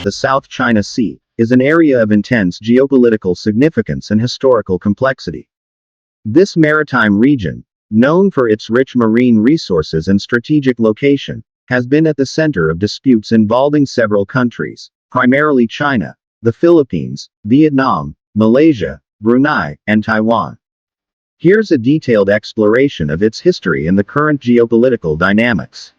the South China Sea, is an area of intense geopolitical significance and historical complexity. This maritime region, known for its rich marine resources and strategic location, has been at the center of disputes involving several countries, primarily China, the Philippines, Vietnam, Malaysia, Brunei, and Taiwan. Here's a detailed exploration of its history and the current geopolitical dynamics.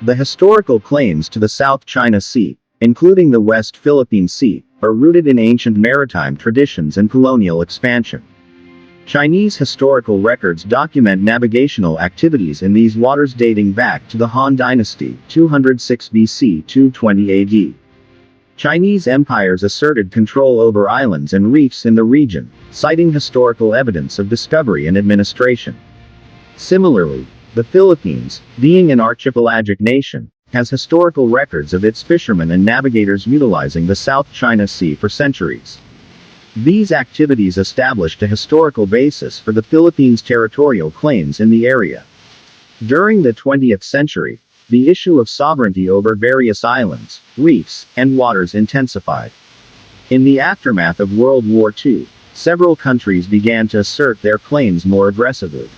The historical claims to the South China Sea, including the West Philippine Sea, are rooted in ancient maritime traditions and colonial expansion. Chinese historical records document navigational activities in these waters dating back to the Han Dynasty, 206 BC to 220 AD. Chinese empires asserted control over islands and reefs in the region, citing historical evidence of discovery and administration. Similarly, the Philippines, being an archipelagic nation, has historical records of its fishermen and navigators utilizing the South China Sea for centuries. These activities established a historical basis for the Philippines' territorial claims in the area. During the 20th century, the issue of sovereignty over various islands, reefs, and waters intensified. In the aftermath of World War II, several countries began to assert their claims more aggressively.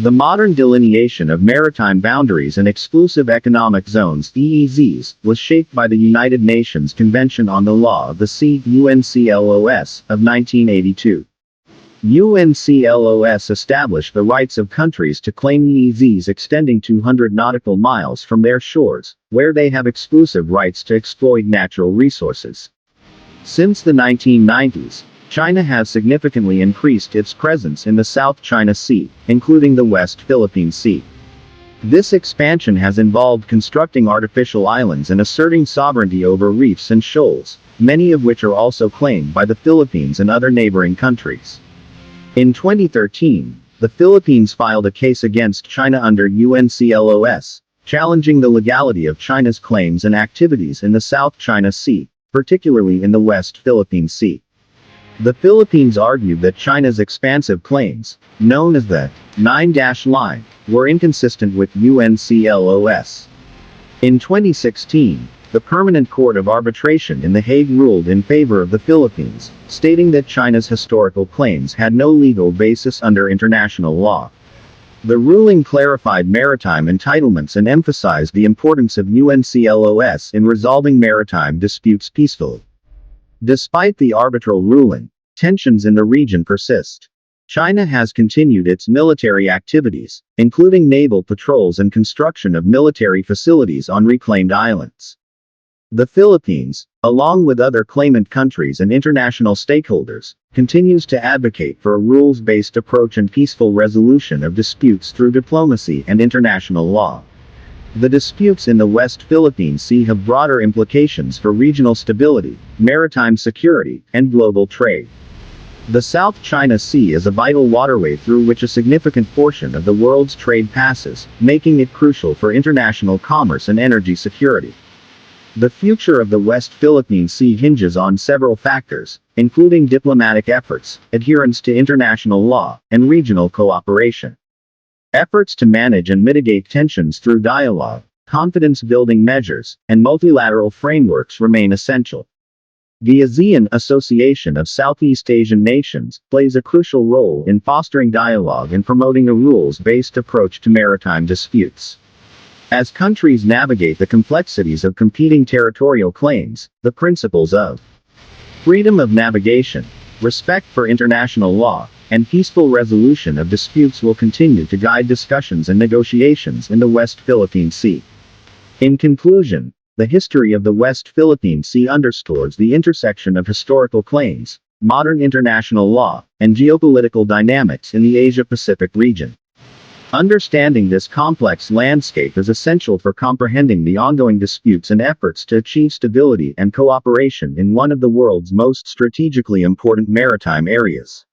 The modern delineation of maritime boundaries and exclusive economic zones (EEZs) was shaped by the United Nations Convention on the Law of the Sea (UNCLOS) of 1982. UNCLOS established the rights of countries to claim EEZs extending 200 nautical miles from their shores, where they have exclusive rights to exploit natural resources. Since the 1990s, China has significantly increased its presence in the South China Sea, including the West Philippine Sea. This expansion has involved constructing artificial islands and asserting sovereignty over reefs and shoals, many of which are also claimed by the Philippines and other neighboring countries. In 2013, the Philippines filed a case against China under UNCLOS, challenging the legality of China's claims and activities in the South China Sea, particularly in the West Philippine Sea. The Philippines argued that China's expansive claims, known as the Nine-Line, were inconsistent with UNCLOS. In 2016, the Permanent Court of Arbitration in The Hague ruled in favor of the Philippines, stating that China's historical claims had no legal basis under international law. The ruling clarified maritime entitlements and emphasized the importance of UNCLOS in resolving maritime disputes peacefully. Despite the arbitral ruling, tensions in the region persist. China has continued its military activities, including naval patrols and construction of military facilities on reclaimed islands. The Philippines, along with other claimant countries and international stakeholders, continues to advocate for a rules-based approach and peaceful resolution of disputes through diplomacy and international law. The disputes in the West Philippine Sea have broader implications for regional stability, maritime security, and global trade. The South China Sea is a vital waterway through which a significant portion of the world's trade passes, making it crucial for international commerce and energy security. The future of the West Philippine Sea hinges on several factors, including diplomatic efforts, adherence to international law, and regional cooperation. Efforts to manage and mitigate tensions through dialogue, confidence-building measures, and multilateral frameworks remain essential. The ASEAN Association of Southeast Asian Nations plays a crucial role in fostering dialogue and promoting a rules-based approach to maritime disputes. As countries navigate the complexities of competing territorial claims, the principles of freedom of navigation, respect for international law, and peaceful resolution of disputes will continue to guide discussions and negotiations in the West Philippine Sea. In conclusion, the history of the West Philippine Sea underscores the intersection of historical claims, modern international law, and geopolitical dynamics in the Asia-Pacific region. Understanding this complex landscape is essential for comprehending the ongoing disputes and efforts to achieve stability and cooperation in one of the world's most strategically important maritime areas.